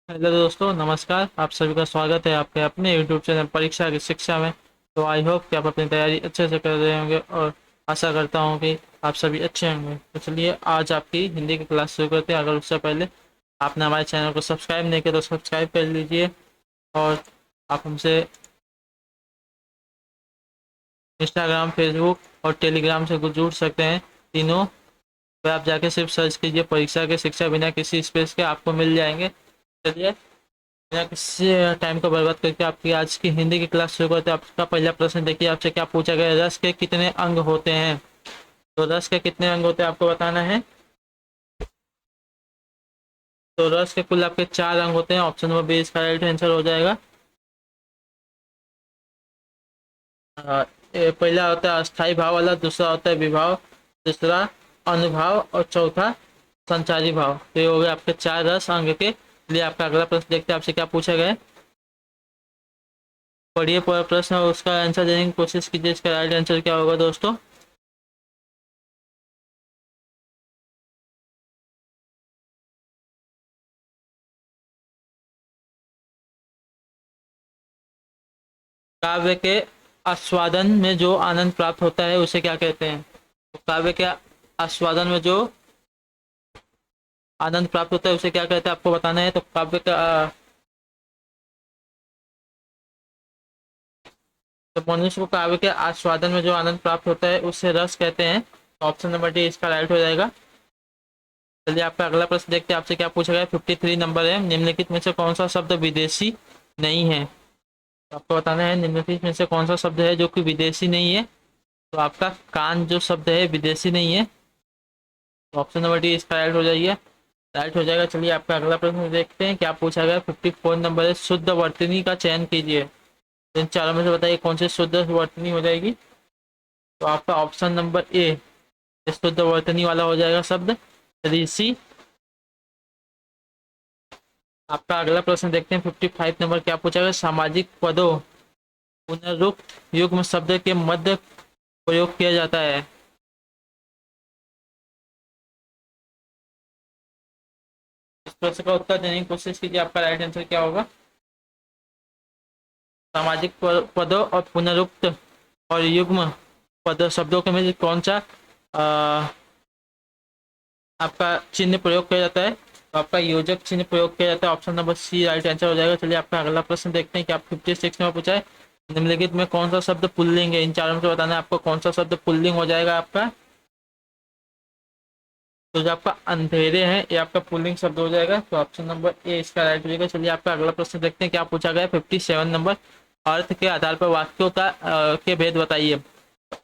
Hello दोस्तों, नमस्कार। आप सभी का स्वागत है आपके अपने यूट्यूब चैनल परीक्षा की शिक्षा में। तो आई होप कि आप अपनी तैयारी अच्छे से कर रहे होंगे और आशा करता हूँ कि आप सभी अच्छे होंगे। तो चलिए आज आपकी हिंदी की क्लास शुरू करते हैं। अगर उससे पहले आपने हमारे चैनल को सब्सक्राइब नहीं किया तो सब्सक्राइब कर लीजिए। और आप हमसे इंस्टाग्राम, फेसबुक और टेलीग्राम से जुड़ सकते हैं। तीनों पे आप जाके सिर्फ सर्च कीजिए परीक्षा के शिक्षा, बिना किसी स्पेस के आपको मिल जाएंगे। चलिए बिना किसी टाइम को बर्बाद करके आपकी आज की हिंदी की क्लास शुरू करते हैं। आपका पहला प्रश्न देखिए, आपसे क्या पूछा गया है। रस के कितने अंग होते हैं? तो रस के कितने अंग होते हैं आपको बताना है। तो रस के कुल आपके चार अंग होते हैं। ऑप्शन नंबर बी इसका राइट आंसर हो जाएगा। पहला होता है अस्थाई भाव वाला, दूसरा होता है विभाव, तीसरा अनुभाव और चौथा संचारी भाव। तो ये हो गए आपके चार रस अंग के लिए। आपका अगला प्रश्न देखते हैं, आपसे क्या पूछा गया है। पढ़िए पूरा प्रश्न और उसका आंसर देने की कोशिश कीजिए। इसका राइट आंसर क्या होगा दोस्तों। काव्य के आस्वादन में जो आनंद प्राप्त होता है उसे क्या कहते हैं? तो काव्य के आस्वादन में जो आनंद प्राप्त होता है उसे क्या कहते हैं आपको बताना है। तो काव्य का तो मनुष्य को काव्य के आस्वादन में जो आनंद प्राप्त होता है उसे रस कहते हैं। तो ऑप्शन नंबर डी इसका राइट हो जाएगा। चलिए आपका अगला प्रश्न देखते हैं, आपसे क्या पूछा गया है। 53 नंबर है। निम्नलिखित में से कौन सा शब्द विदेशी नहीं है? तो आपको बताना है निम्नलिखित में से कौन सा शब्द है जो कि विदेशी नहीं है। तो आपका कान जो शब्द है विदेशी नहीं है। तो ऑप्शन नंबर डी इसका राइट हो जाएगा। चलिए आपका अगला प्रश्न देखते हैं, क्या पूछा गया। 54 नंबर है। शुद्ध वर्तनी का चयन कीजिए। तो इन चारों में से बताइए कौन सी शुद्ध वर्तनी हो जाएगी। तो आपका ऑप्शन नंबर ए शुद्ध वर्तनी वाला हो जाएगा शब्द ऋषि। आपका अगला प्रश्न देखते हैं 55 नंबर, क्या पूछा गया। सामाजिक पदों पुनरुक्त युग्म शब्द के मध्य प्रयोग किया जाता है। इस प्रश्न का उत्तर देने की कोशिश कीजिए। आपका राइट आंसर क्या होगा। सामाजिक पदों और पुनरुक्त और युग्म पद शब्दों के में कौन सा अ, आपका चिन्ह प्रयोग किया जाता है। तो आपका योजक चिन्ह प्रयोग किया जाता है। Option number C right answer हो जाएगा। चलिए आपका अगला प्रश्न देखते हैं कि आप 56 में पूछा है। निम्नलिखित में कौन सा शब्द पुल्लिंग है। इन चारों में से बताना है आपको कौन सा शब्द पुल्लिंग हो जाएगा आपका। तो जो आपका अंधेरे हैं ये आपका पुल्लिंग शब्द हो जाएगा। तो ऑप्शन नंबर ए इसका राइट हो जाएगा। चलिए आपका अगला प्रश्न देखते हैं, क्या पूछा गया है। 57 नंबर, अर्थ के आधार पर वाक्यों का के भेद बताइए।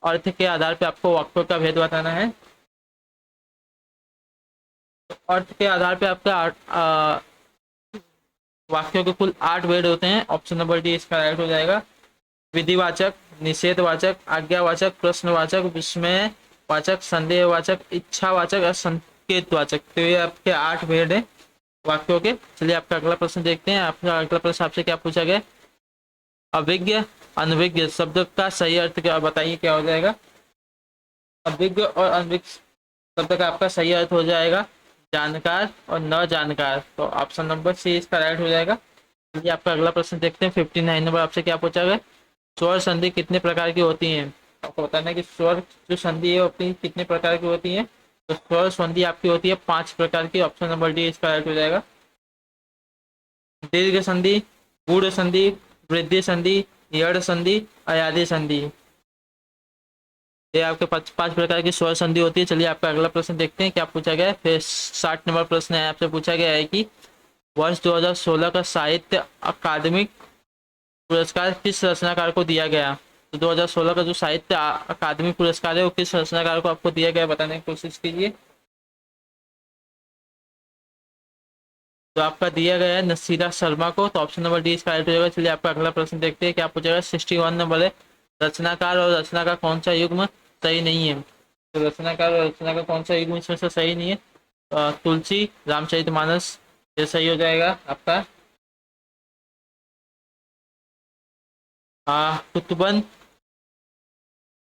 अर्थ के आधार पर आपको वाक्यों का भेद बताना है। तो अर्थ के आधार पर आपका वाक्यों के कुल 8 भेद होते हैं। ऑप्शन नंबर डी इसका राइट हो जाएगा। विधिवाचक, निषेधवाचक, आज्ञावाचक, प्रश्नवाचक, विस्मयवाचक, संदेहवाचक, इच्छावाचक और संकेतवाचक। तो ये आपके 8 भेद है वाक्यों के। चलिए आपका अगला प्रश्न देखते हैं। आपका अगला प्रश्न आपसे क्या पूछा गया। अभिज्ञ अनभिज्ञ शब्द का सही अर्थ क्या बताइए, क्या हो जाएगा। अभिज्ञ और अनभिज्ञ शब्द का आपका सही अर्थ हो जाएगा जानकार और न जानकार। तो ऑप्शन नंबर सी इसका राइट हो जाएगा। चलिए आपका अगला प्रश्न देखते हैं। 59 नंबर आपसे क्या पूछा गया। स्वर संधि कितने प्रकार की होती हैं। आपको बताना है कि स्वर जो संधि है वो अपनी कितने प्रकार की होती है। तो स्वर संधि आपकी होती है 5 प्रकार की। ऑप्शन नंबर डी इसका राइट हो जाएगा। दीर्घ संधि, गूढ़ संधि, वृद्धि संधि, यड़ संधि, अयाधि संधि। ये आपके 5 प्रकार की स्वर संधि होती है। चलिए आपका अगला प्रश्न देखते हैं, क्या पूछा गया है। फिर 60 नंबर प्रश्न है, आपसे पूछा गया है कि वर्ष 2016 का साहित्य अकादमिक पुरस्कार किस रचनाकार को दिया गया। तो 2016 का जो साहित्य अकादमी पुरस्कार है वो किस रचनाकार को आपको दिया गया बताने की कोशिश कीजिए। तो आपका दिया गया है नसीरा शर्मा को। तो ऑप्शन नंबर डी इसका राइट हो जाएगा। चलिए आपका अगला प्रश्न देखते हैं, क्या पूछेगा। 61 नंबर है। रचनाकार और रचना का कौन सा युग्म सही नहीं है। तो रचनाकार और रचना का कौन सा युग्म इसमें से सही नहीं है। तुलसी, रामचरितमानस, ये सही हो जाएगा आपका। कुतुबन,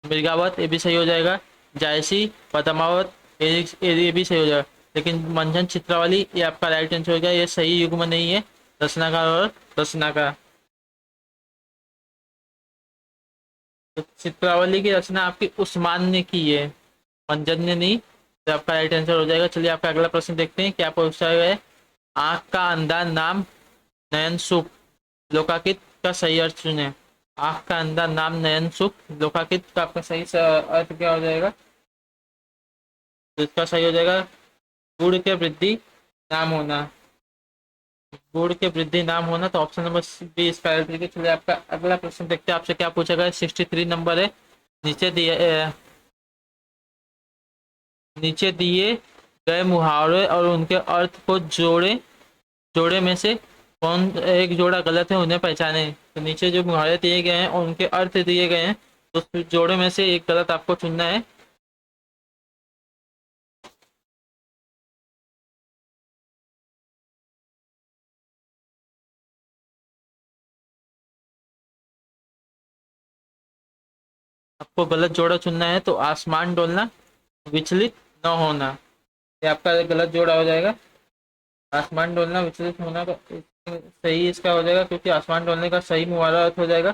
मृगावत, ये भी सही हो जाएगा। जायसी, पद्मावत, ये भी सही हो जाएगा। लेकिन मंझन चित्रावली ये आपका राइट आंसर हो गया। ये सही युग्म नहीं है। रचनाकार और रचनाकार। तो चित्रावली की रचना आपकी उस्मान ने की है, मंजन ने नहीं। तो आपका राइट आंसर हो जाएगा। चलिए आपका अगला प्रश्न देखते हैं क्या पूछा गया है। आंख का अंधा नाम नयन सुख, लोकाकित का सही अर्थ चुने। आंख का अंधा नाम नयन सुख, लोकाकित का आपका सही अर्थ क्या हो जाएगा? तो इसका सही हो जाएगा गुड़ के वृद्धि नाम होना। गुड़ के वृद्धि नाम होना, तो ऑप्शन नंबर बी इसका राइट है। चलिए आपका अगला प्रश्न देखते हैं आपसे क्या पूछा गया है। 63 नंबर है। नीचे दिए नीचे दिए गए मुहावरे और उनके अर्थ को जोड़े, जोड़े में से कौन एक जोड़ा गलत है, उन्हें पहचाने। तो नीचे जो मुहावरे दिए गए हैं और उनके अर्थ दिए गए हैं, तो उस जोड़े में से एक गलत आपको चुनना है। आपको गलत जोड़ा चुनना है, तो आसमान डोलना, विचलित न होना, ये आपका गलत जोड़ा हो जाएगा। आसमान डोलना विचलित होना का सही इसका हो जाएगा, क्योंकि आसमान डोलने का सही मुहावरा अर्थ हो जाएगा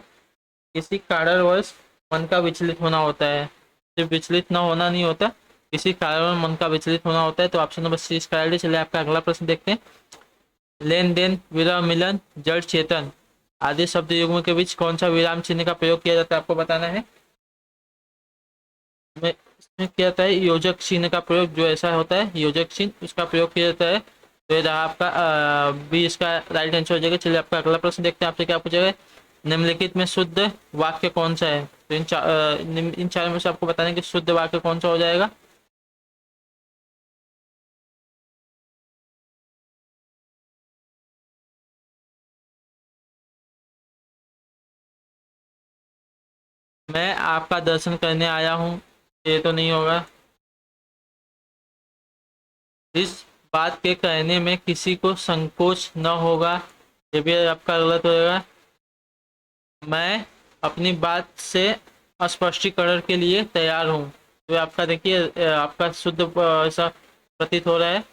किसी कारणवश मन का विचलित होना होता है। सिर्फ विचलित न होना नहीं होता, किसी कारण मन का विचलित होना होता है। तो ऑप्शन नंबर सी इसका राइट है। चलिए आपका अगला प्रश्न देखते हैं। लेन देन, विरह, मिलन, जड़, चेतन आदि शब्द युग्म के बीच कौन सा विराम चिन्ह का प्रयोग किया जाता है, आपको बताना है। इसमें क्या होता है, योजक चिन्ह का प्रयोग, जो ऐसा होता है योजक चिन्ह, उसका प्रयोग किया जाता है। तो ये रहा आपका बी इसका राइट आंसर हो जाएगा। चलिए आपका अगला प्रश्न देखते हैं आपसे क्या पूछा गया। निम्नलिखित में शुद्ध वाक्य कौन सा है? तो इन चारों में से आपको बताना है कि शुद्ध वाक्य कौन सा हो जाएगा। मैं आपका दर्शन करने आया हूँ, ये तो नहीं होगा। इस बात के कहने में किसी को संकोच न होगा, ये भी आपका गलत होगा। मैं अपनी बात से स्पष्टीकरण के लिए तैयार हूँ, तो आपका देखिए आपका शुद्ध ऐसा प्रतीत हो रहा है।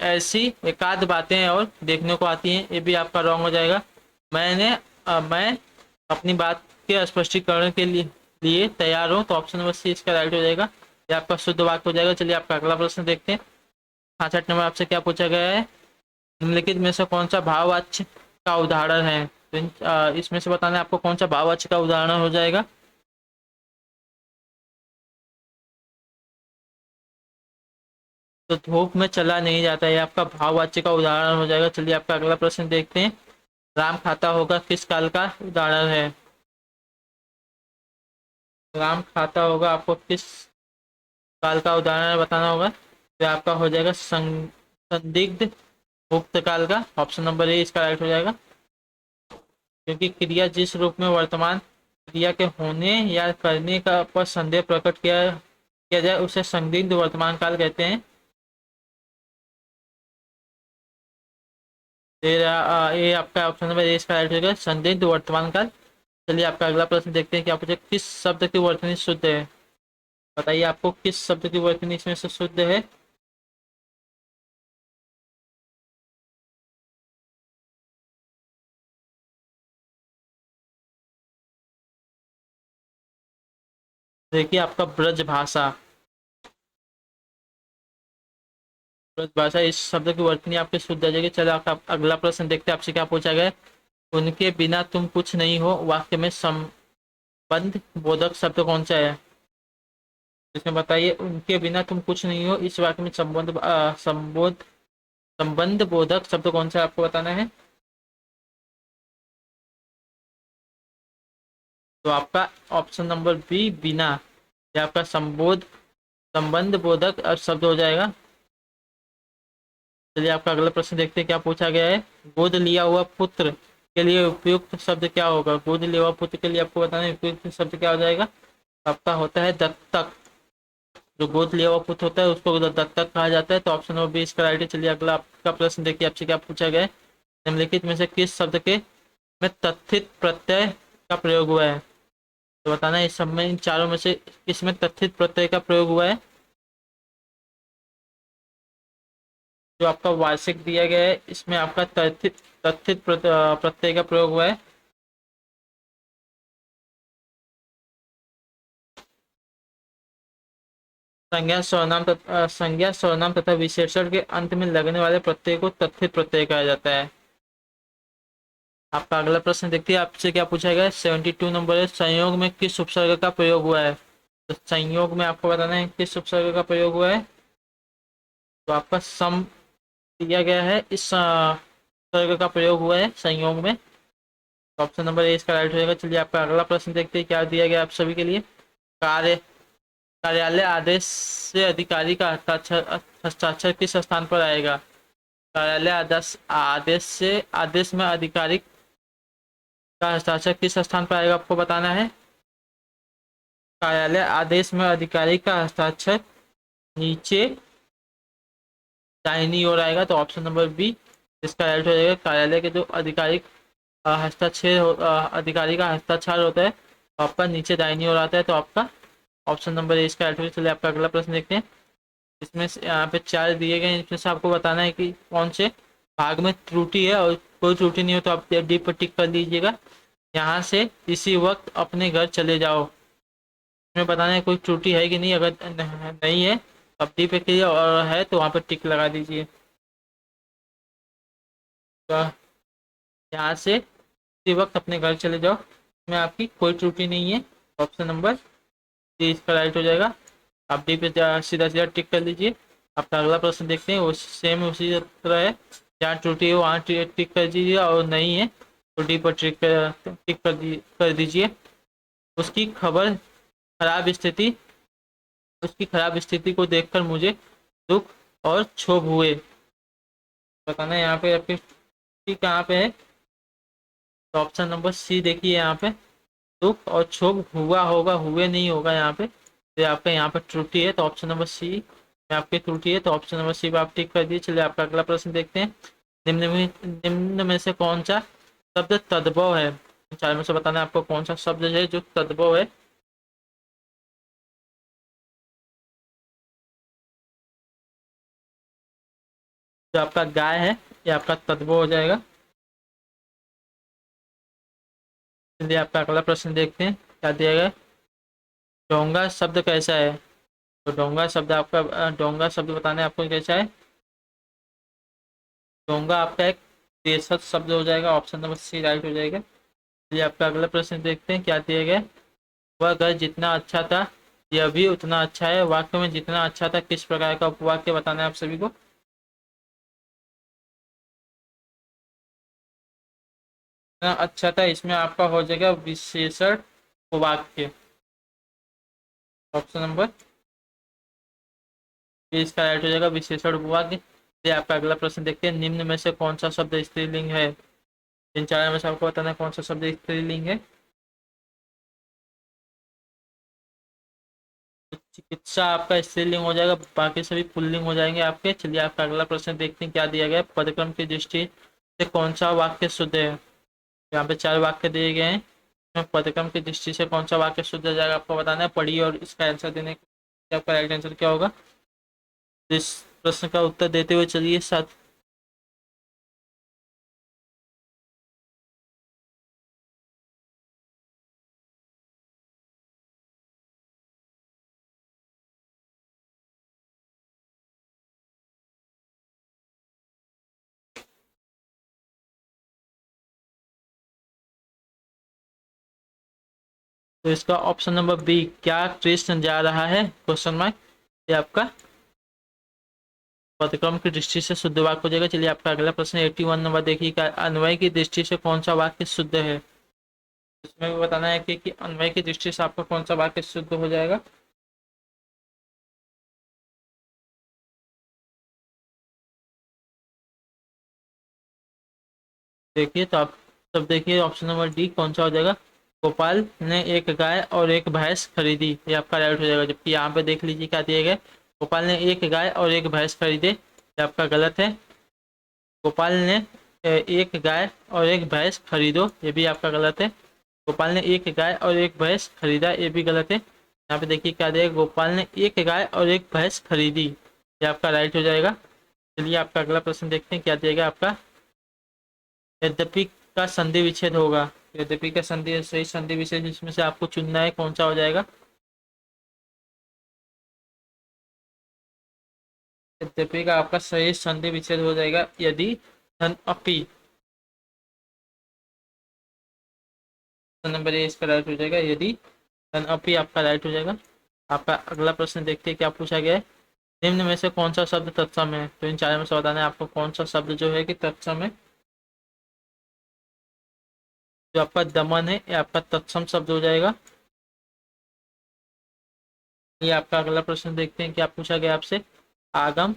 ऐसी एकाध बातें और देखने को आती हैं, ये भी आपका रॉन्ग हो जाएगा। मैं अपनी बात के स्पष्टीकरण के लिए तैयार हूँ, तो ऑप्शन नंबर सी इसका राइट हो जाएगा। ये आपका शुद्ध वाक्य हो जाएगा। चलिए आपका अगला प्रश्न देखते हैं। 65 नंबर आपसे क्या पूछा गया है। निम्नलिखित में से कौन सा भाववाच्य का उदाहरण है? तो इसमें से बताना है आपको कौन सा भाववाच्य का उदाहरण हो जाएगा। तो धूप में चला नहीं जाता है, आपका भाववाच्य का उदाहरण हो जाएगा। चलिए आपका अगला प्रश्न देखते हैं। राम खाता होगा किस काल का उदाहरण है? राम खाता होगा आपको किस काल का उदाहरण बताना होगा। तो आपका हो जाएगा संदिग्ध गुप्त काल का। ऑप्शन नंबर ए इसका राइट हो जाएगा, क्योंकि क्रिया जिस रूप में वर्तमान क्रिया के होने या करने का पर संदेह प्रकट किया जाए, उसे संदिग्ध वर्तमान काल कहते हैं। ये आपका ऑप्शन नंबर ए इसका राइट होगा, संदिग्ध वर्तमान काल। चलिए आपका अगला प्रश्न देखते हैं क्या पूछे। किस शब्द की वर्तनी शुद्ध है? बताइए आपको किस शब्द की वर्तनी इसमें से शुद्ध है। देखिए आपका ब्रज भाषा, ब्रज भाषा इस शब्द की वर्तनी आपके शुद्ध आ जाएगी। चलो आपका अगला प्रश्न देखते हैं आपसे क्या पूछा गया है। उनके बिना तुम कुछ नहीं हो वाक्य में संबंध बोधक शब्द कौन सा है? इसमें बताइए, उनके बिना तुम कुछ नहीं हो, इस वाक्य में संबंध बोधक शब्द कौन सा है, आपको बताना है। तो आपका ऑप्शन नंबर बी बिना, ये आपका संबंध बोधक शब्द हो जाएगा। चलिए आपका अगला प्रश्न देखते हैं क्या पूछा गया है। गोद लिया हुआ पुत्र के लिए उपयुक्त शब्द क्या होगा? गोद लिया हुआ पुत्र के लिए आपको बताना है उपयुक्त शब्द क्या हो जाएगा। आपका होता है दत्तक। जो गोद लिया हुआ पुत्र होता है उसको दत्तक कहा जाता है। तो ऑप्शन नंबर बी इसका राइट है। चलिए अगला आपका प्रश्न देखिए आपसे क्या पूछा गया है। निम्नलिखित में से किस शब्द के में तथित प्रत्यय का प्रयोग हुआ है? तो बताना है इस सब में, इन चारों में से किसमें तथित प्रत्यय का प्रयोग हुआ है। जो आपका वार्षिक दिया गया है इसमें आपका तथित प्रत्यय का प्रयोग हुआ है। संज्ञा सर्वनाम तथा विशेषण के अंत में लगने वाले प्रत्यय को तथित प्रत्यय कहा जाता है। आपका अगला प्रश्न देखिए, आपसे क्या पूछा गया है। 72 नंबर है, संयोग में किस उपसर्ग का प्रयोग हुआ है। तो संयोग में आपको बताना है किस उपसर्ग का प्रयोग हुआ है। तो आपका सम दिया गया है, इस उपसर्ग का प्रयोग हुआ है संयोग में। तो ऑप्शन नंबर ए इसका राइट हो जाएगा। चलिए आपका अगला प्रश्न देखते हैं क्या दिया गया आप सभी के लिए। कार्य कार्यालय आदेश से अधिकारी का हस्ताक्षर हस्ताक्षर किस स्थान पर आएगा। कार्यालय आदेश आदेश से आदेश में अधिकारी का हस्ताक्षर किस स्थान पर आएगा आपको बताना है। कार्यालय आदेश में अधिकारी का हस्ताक्षर नीचे दाहिनी ओर आएगा। तो ऑप्शन नंबर बी इसका राइट हो जाएगा। कार्यालय के जो अधिकारी अधिकारी का हस्ताक्षर होता है तो आपका नीचे दाहिनी ओर आता है। तो आपका ऑप्शन नंबर ए इसका राइट हो जाएगा। चलिए आपका अगला प्रश्न देखते हैं। इसमें से यहाँ पे 4 दिए गए हैं, इसमें से आपको बताना है कि कौन से भाग में त्रुटि है, और कोई त्रुटि नहीं हो तो आप डी पर टिक कर दीजिएगा। यहाँ से इसी वक्त अपने घर चले जाओ, इसमें बताना है कोई त्रुटि है कि नहीं। अगर नहीं है तो आप डी पे कीजिए, और है तो वहाँ पर टिक लगा दीजिए। तो यहाँ से इसी वक्त अपने घर चले जाओ, इसमें आपकी कोई त्रुटि नहीं है। ऑप्शन नंबर डी इसका राइट हो जाएगा। आप डी पे सीधा सीधा टिक कर लीजिए। आपका अगला प्रश्न देखते हैं, वो सेम उसी तरह है। जहाँ त्रुटि है वहाँ टिक कर दीजिए, और नहीं है तो डी पर टिक कर दीजिए। उसकी खबर खराब स्थिति उसकी खराब स्थिति को देखकर मुझे दुख और क्षोभ हुए। बताना है यहाँ पे आपके कहाँ पे है। तो ऑप्शन नंबर सी देखिए, यहाँ पे दुख और क्षोभ हुआ होगा, हुए नहीं होगा यहाँ पे। तो आपका यहाँ पे त्रुटि है, तो ऑप्शन नंबर सी में आपकी त्रुटि है। तो ऑप्शन नंबर सी पे आप टिक कर दिए। चलिए आपका अगला प्रश्न देखते हैं। निम्न में से कौन सा शब्द तद्भव है। चार में से बताना है आपको कौन सा शब्द है जो तद्भव है। जो आपका गाय है ये आपका तद्भव हो जाएगा। चलिए आपका अगला प्रश्न देखते हैं क्या दिया गया। डोंगा शब्द कैसा है। तो डोंगा शब्द आपका डोंगा शब्द बताना है आपको कैसा है। डोंगा आपका एक देशज शब्द हो जाएगा। ऑप्शन नंबर सी राइट हो जाएगा। चलिए आपका अगला प्रश्न देखते हैं क्या दिया गया। वह घर जितना अच्छा था यह भी उतना अच्छा है। वाक्य में जितना अच्छा था किस प्रकार का उपवाक्य बताना है आप सभी को। जितना अच्छा था इसमें आपका हो जाएगा विशेषण वाक्य। ऑप्शन नंबर इसका राइट हो जाएगा विशेषण वाक्य। चलिए आपका अगला प्रश्न देखते हैं। निम्न में से कौन सा शब्द स्त्रीलिंग है। इन चार में से आपको बताना है कौन सा शब्द स्त्रीलिंग है। चिकित्सा आपका स्त्रीलिंग हो जाएगा, बाकी सभी पुल्लिंग हो जाएंगे आपके। चलिए आपका अगला प्रश्न देखते हैं क्या दिया गया है। पदक्रम की दृष्टि से कौन सा वाक्य शुद्ध है। यहाँ पे 4 वाक्य दिए गए हैं, इसमें पदक्रम की दृष्टि से कौन सा वाक्य शुद्ध हो जाएगा आपको बताना है। पढ़िए और इसका आंसर देने का आपका राइट आंसर क्या होगा। इस प्रश्न का उत्तर देते हुए चलिए साथ। तो इसका ऑप्शन नंबर बी, क्या कृष्ण जा रहा है, क्वेश्चन मार्क, ये आपका पदक्रम की दृष्टि से शुद्ध वाक्य हो जाएगा। चलिए आपका अगला प्रश्न 81 नंबर देखिए। क्या अन्वय की दृष्टि से कौन सा वाक्य शुद्ध है। इसमें भी बताना है कि अन्वय की दृष्टि से आपका कौन सा वाक्य शुद्ध हो जाएगा। देखिए तो आप सब देखिए ऑप्शन नंबर डी कौन सा हो जाएगा। गोपाल ने एक गाय और एक भैंस खरीदी, ये आपका राइट हो जाएगा। जबकि यहाँ पे देख लीजिए क्या दिया गया। गोपाल ने एक गाय और एक भैंस खरीदे, ये आपका गलत है। गोपाल ने एक गाय और एक भैंस खरीदो, ये भी आपका गलत है। गोपाल ने एक गाय और एक भैंस खरीदा, ये भी गलत है। यहाँ पे देखिए क्या दिया। गोपाल ने एक गाय और एक भैंस खरीदी, ये आपका राइट हो जाएगा। चलिए आपका अगला प्रश्न देखते हैं क्या देगा आपका। यद्यपि का संधि विच्छेद होगा। यद्यपि का संधि सही संधि विच्छेद जिसमें से आपको चुनना है कौन सा हो जाएगा। यद्यपि का आपका सही संधि विच्छेद हो जाएगा यदि धन अपी। नंबर ए इसका राइट हो जाएगा यदि धन अपी आपका राइट हो जाएगा। आपका अगला प्रश्न देखते हैं क्या पूछा गया है। निम्न में से कौन सा शब्द तत्सम है। तो इन चारों में से बताना है आपको कौन सा शब्द जो है कि तत्सम है। जो आपका दमन है ये आपका तत्सम शब्द हो जाएगा। ये आपका अगला प्रश्न देखते हैं क्या पूछा गया आपसे। आगम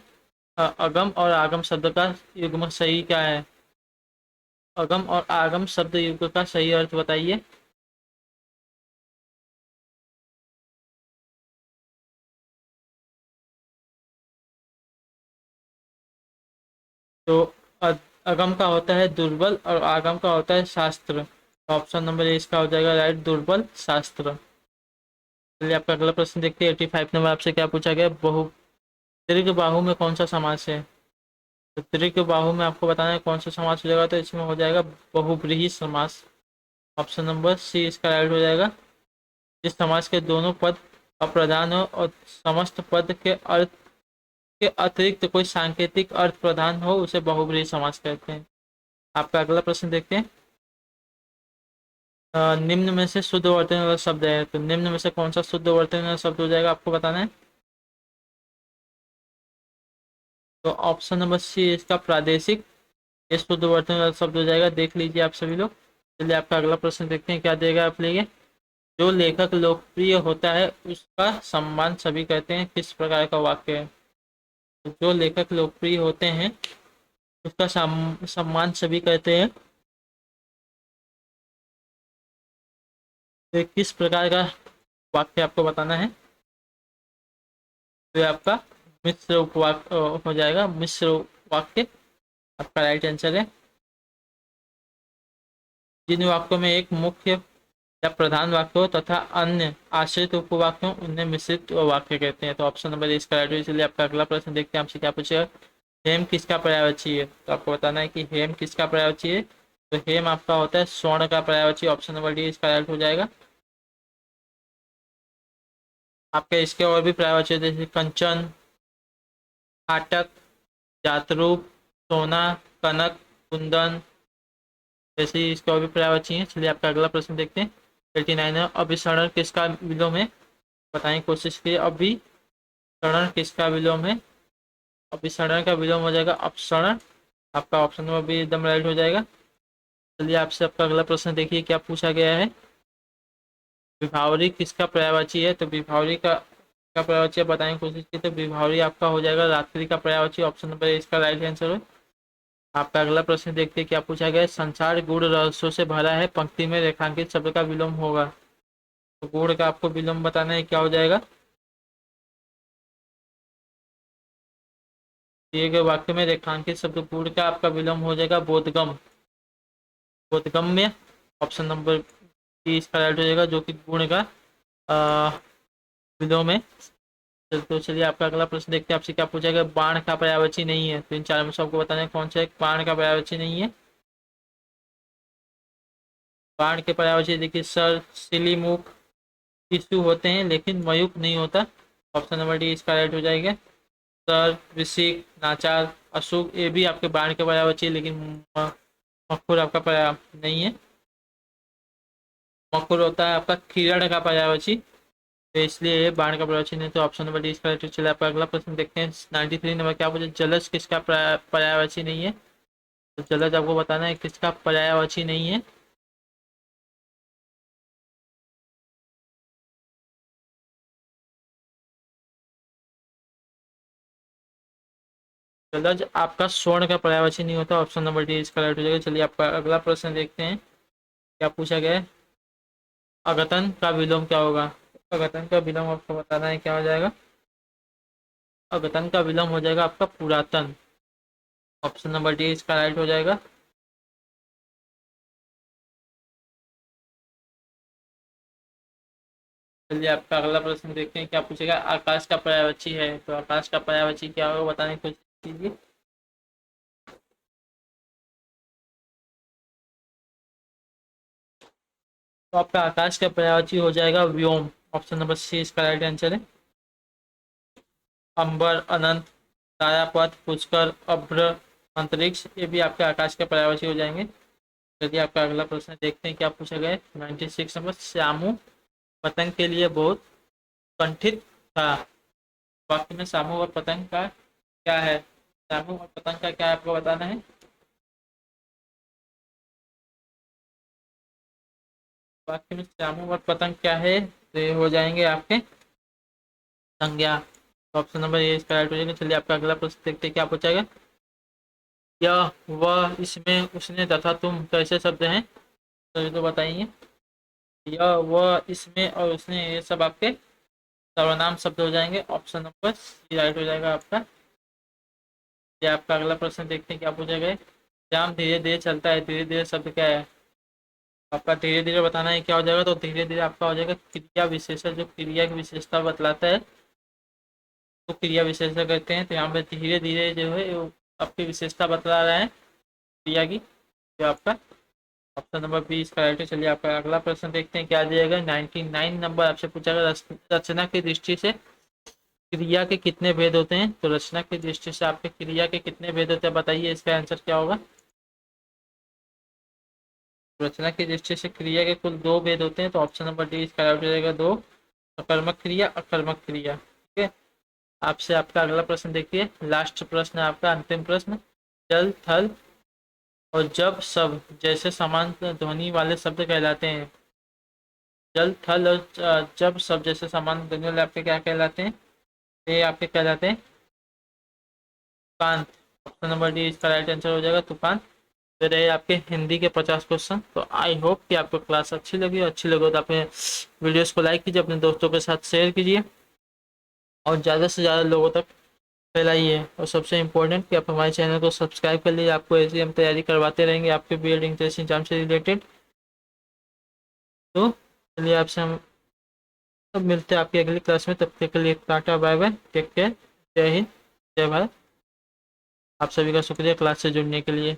अगम और आगम शब्द का युग्म सही क्या है। अगम और आगम शब्द युग्म का सही अर्थ बताइए। तो अगम का होता है दुर्बल और आगम का होता है शास्त्र। तो ऑप्शन नंबर ए इसका हो जाएगा राइट, दुर्बल शास्त्र। चलिए आपका अगला प्रश्न देखते हैं 85 नंबर आपसे क्या पूछा गया। बहु दीर्घ बाहु में कौन सा समास है। तो दीर्घ बाहु में आपको बताना है कौन सा समास हो जाएगा। तो इसमें हो जाएगा बहुव्रीहि समास। ऑप्शन नंबर सी इसका राइट हो जाएगा। जिस समास के दोनों पद अप्रधान हो और समस्त पद के अर्थ के अतिरिक्त कोई सांकेतिक अर्थ प्रधान हो उसे बहुब्रीहि समास कहते हैं। आपका अगला प्रश्न देखते हैं। निम्न में से शुद्ध वर्तनी वाला शब्द है। तो निम्न में से कौन सा शुद्ध वर्तनी वाला शब्द हो जाएगा आपको बताना है। तो ऑप्शन नंबर सी इसका प्रादेशिक ये शुद्ध वर्तनी वाला शब्द हो जाएगा। देख लीजिए आप सभी लोग। चलिए आपका अगला प्रश्न देखते हैं क्या देगा आप लिए। जो लेखक लोकप्रिय होता है उसका सम्मान सभी करते हैं किस प्रकार का वाक्य है। तो जो लेखक लोकप्रिय होते हैं उसका सम्मान सभी करते हैं। तो किस प्रकार का वाक्य आपको बताना है। तो ये आपका मिश्र उपवाक्य हो जाएगा। मिश्र वाक्य आपका राइट आंसर है। जिन वाक्यों में एक मुख्य या प्रधान वाक्य हो तथा अन्य आश्रित उपवाक्य हो उन्हें मिश्रित वाक्य कहते हैं। तो ऑप्शन नंबर इसका राइट है। इसलिए आपका अगला प्रश्न देखते हैं आपसे क्या पूछेगा। हेम किसका पर्यायवाची है। तो आपको बताना है कि हेम किसका पर्यायवाची है। तो हेम आपका होता है स्वर्ण का पर्यायवाची। ऑप्शन नंबर डी इसका राइट हो जाएगा। आपके इसके और भी पर्यायवाची जैसे कंचन, फाटक, जातरूप, सोना, कनक, कुंदन जैसे ही इसके और भी पर्यायवाची हैं। चलिए आपका अगला प्रश्न देखते हैं 89 है। अभिसरण किसका विलोम है। बताने की कोशिश कीजिए। अभिसरण किसका विलोम है। अभिसरण का विलोम हो जाएगा अपसरण। आपका ऑप्शन नंबर बी एकदम राइट हो जाएगा। चलिए आपसे आपका अगला प्रश्न देखिए क्या पूछा गया है। विभावरी किसका पर्यायवाची है। तो विभावरी का पर्यायवाची बताने की कोशिश की। तो विभावरी आपका हो जाएगा रात्रि का पर्यायवाची। ऑप्शन नंबर ए इसका राइट आंसर है। आपका अगला प्रश्न देखते हैं क्या पूछा गया है। संसार गुण रहस्यों से भरा है पंक्ति में रेखांकित शब्द का विलोम होगा। तो गुण का आपको विलोम बताना है क्या हो जाएगा। दिए गए वाक्य में रेखांकित शब्द गुण का आपका विलोम हो जाएगा बोधगम। बोधगम्य ऑप्शन नंबर बी इसका राइट हो जाएगा जो कि गुण का विलोम है। तो चलिए आपका अगला प्रश्न देखते हैं आपसे क्या पूछा गया। बाण का पर्यायवाची नहीं है। तो इन चार में से आपको बताना है कौन सा एक बाण का पर्यायवाची नहीं है। बाण के पर्यायवाची देखिए सर, सिलीमुख, टिश्यू होते हैं लेकिन मयूख नहीं होता। ऑप्शन नंबर डी इसका राइट हो जाएगा। सर, ऋषिक, नाचार, अशुभ ये भी आपके बाण के पर्यायवाची है लेकिन मखुर आपका पर्याय नहीं है। मखुर होता है आपका किरण का पर्यायवाची। तो इसलिए ये बाण का पर्यायवाची नहीं। तो ऑप्शन नंबर डी इसका राइट। चलिए आपका अगला प्रश्न देखते हैं 93 नंबर क्या पूछे। जलज किसका पर्यायवाची नहीं है। तो जलज आपको बताना है किसका पर्यायवाची नहीं है। जलज आपका स्वर्ण का पर्यायवाची नहीं होता। ऑप्शन नंबर डी इसका राइट हो जाएगा। चलिए आपका अगला प्रश्न देखते हैं क्या पूछा गया है। अगतन का विलोम क्या होगा। अगतन का विलोम आपको बताना है क्या हो जाएगा। अगतन का विलोम हो जाएगा आपका पुरातन। ऑप्शन नंबर डी इसका राइट हो जाएगा। चलिए आपका अगला प्रश्न देखते हैं क्या पूछेगा। आकाश का पर्यायवाची है। तो आकाश का पर्यायवाची क्या होगा बताने की कोशिश कीजिए। तो आपका आकाश का पर्यायवाची हो जाएगा व्योम। ऑप्शन नंबर सी इसका राइट आंसर है। अंबर, अनंत, तारापथ, पुष्कर, अभ्र, अंतरिक्ष, ये भी आपके आकाश के पर्यायवाची हो जाएंगे। चलिए आपका अगला प्रश्न देखते हैं क्या पूछा गया है। 96 नंबर, श्यामू पतंग के लिए बहुत कंठित था। वाक्य में श्यामू और पतंग का क्या है? श्यामू और पतंग का क्या आपको बताना है? वाक्य में श्यामू और पतंग क्या है? तो ये हो जाएंगे आपके संज्ञा। ऑप्शन नंबर ए इसका राइट हो जाएगा। चलिए आपका अगला प्रश्न देखते हैं क्या पूछा। यह, वह, इसमें, उसने तथा तुम कैसे शब्द हैं? तो ये तो बताइए। यह, वह, इसमें और उसने, ये सब आपके सर्वनाम शब्द हो जाएंगे। ऑप्शन नंबर सी राइट हो जाएगा आपका। ये आपका अगला प्रश्न देखते हैं क्या पूछा गया है। श्याम धीरे धीरे चलता है, धीरे धीरे शब्द क्या है? आपका धीरे धीरे बताना है क्या हो जाएगा। तो धीरे धीरे आपका हो जाएगा क्रिया विशेषण, जो क्रिया की विशेषता बतलाता है तो क्रिया विशेषण कहते हैं। तो यहाँ पे धीरे धीरे जो है वो आपकी विशेषता बतला रहा है क्रिया की। जो आपका ऑप्शन नंबर बी इसका राइट है। चलिए आपका अगला प्रश्न देखते हैं क्या दिएगा। 99 नंबर आपसे पूछा गया, रचना की दृष्टि से क्रिया के कितने भेद होते हैं? तो रचना की दृष्टि से आपके क्रिया के कितने भेद होते हैं बताइए, इसका आंसर क्या होगा। रचना की दृष्टि से क्रिया के कुल 2 भेद होते हैं। तो ऑप्शन नंबर डी इसका राइट हो जाएगा 2, सकर्मक क्रिया, अकर्मक क्रिया। ठीक है। आपसे आपका अगला प्रश्न देखिए, लास्ट प्रश्न है आपका, अंतिम प्रश्न। जल, थल और जब शब्द जैसे समान ध्वनि वाले शब्द कहलाते हैं। जल, थल और जब शब्द जैसे समान ध्वनि वाले आपके क्या कहलाते हैं? ये आपके कहलाते हैं तूफान। ऑप्शन नंबर डी इसका राइट आंसर हो जाएगा तूफान। तो रहे आपके हिंदी के 50 क्वेश्चन। तो आई होप कि आपको क्लास अच्छी लगी, और अच्छी लगे तो अपने वीडियोस को लाइक कीजिए, अपने दोस्तों के साथ शेयर कीजिए और ज़्यादा से ज़्यादा लोगों तक फैलाइए। और सबसे इम्पोर्टेंट कि आप हमारे चैनल को सब्सक्राइब कर लीजिए। आपको ऐसी हम तैयारी करवाते रहेंगे आपके बीएड इंग्लिश एग्जाम से रिलेटेड। तो चलिए आपसे हम सब मिलते हैं आपकी अगली क्लास में। तब तक के लिए tata, bye bye, take care, Jai Hind, जय भारत। आप सभी का शुक्रिया क्लास से जुड़ने के लिए।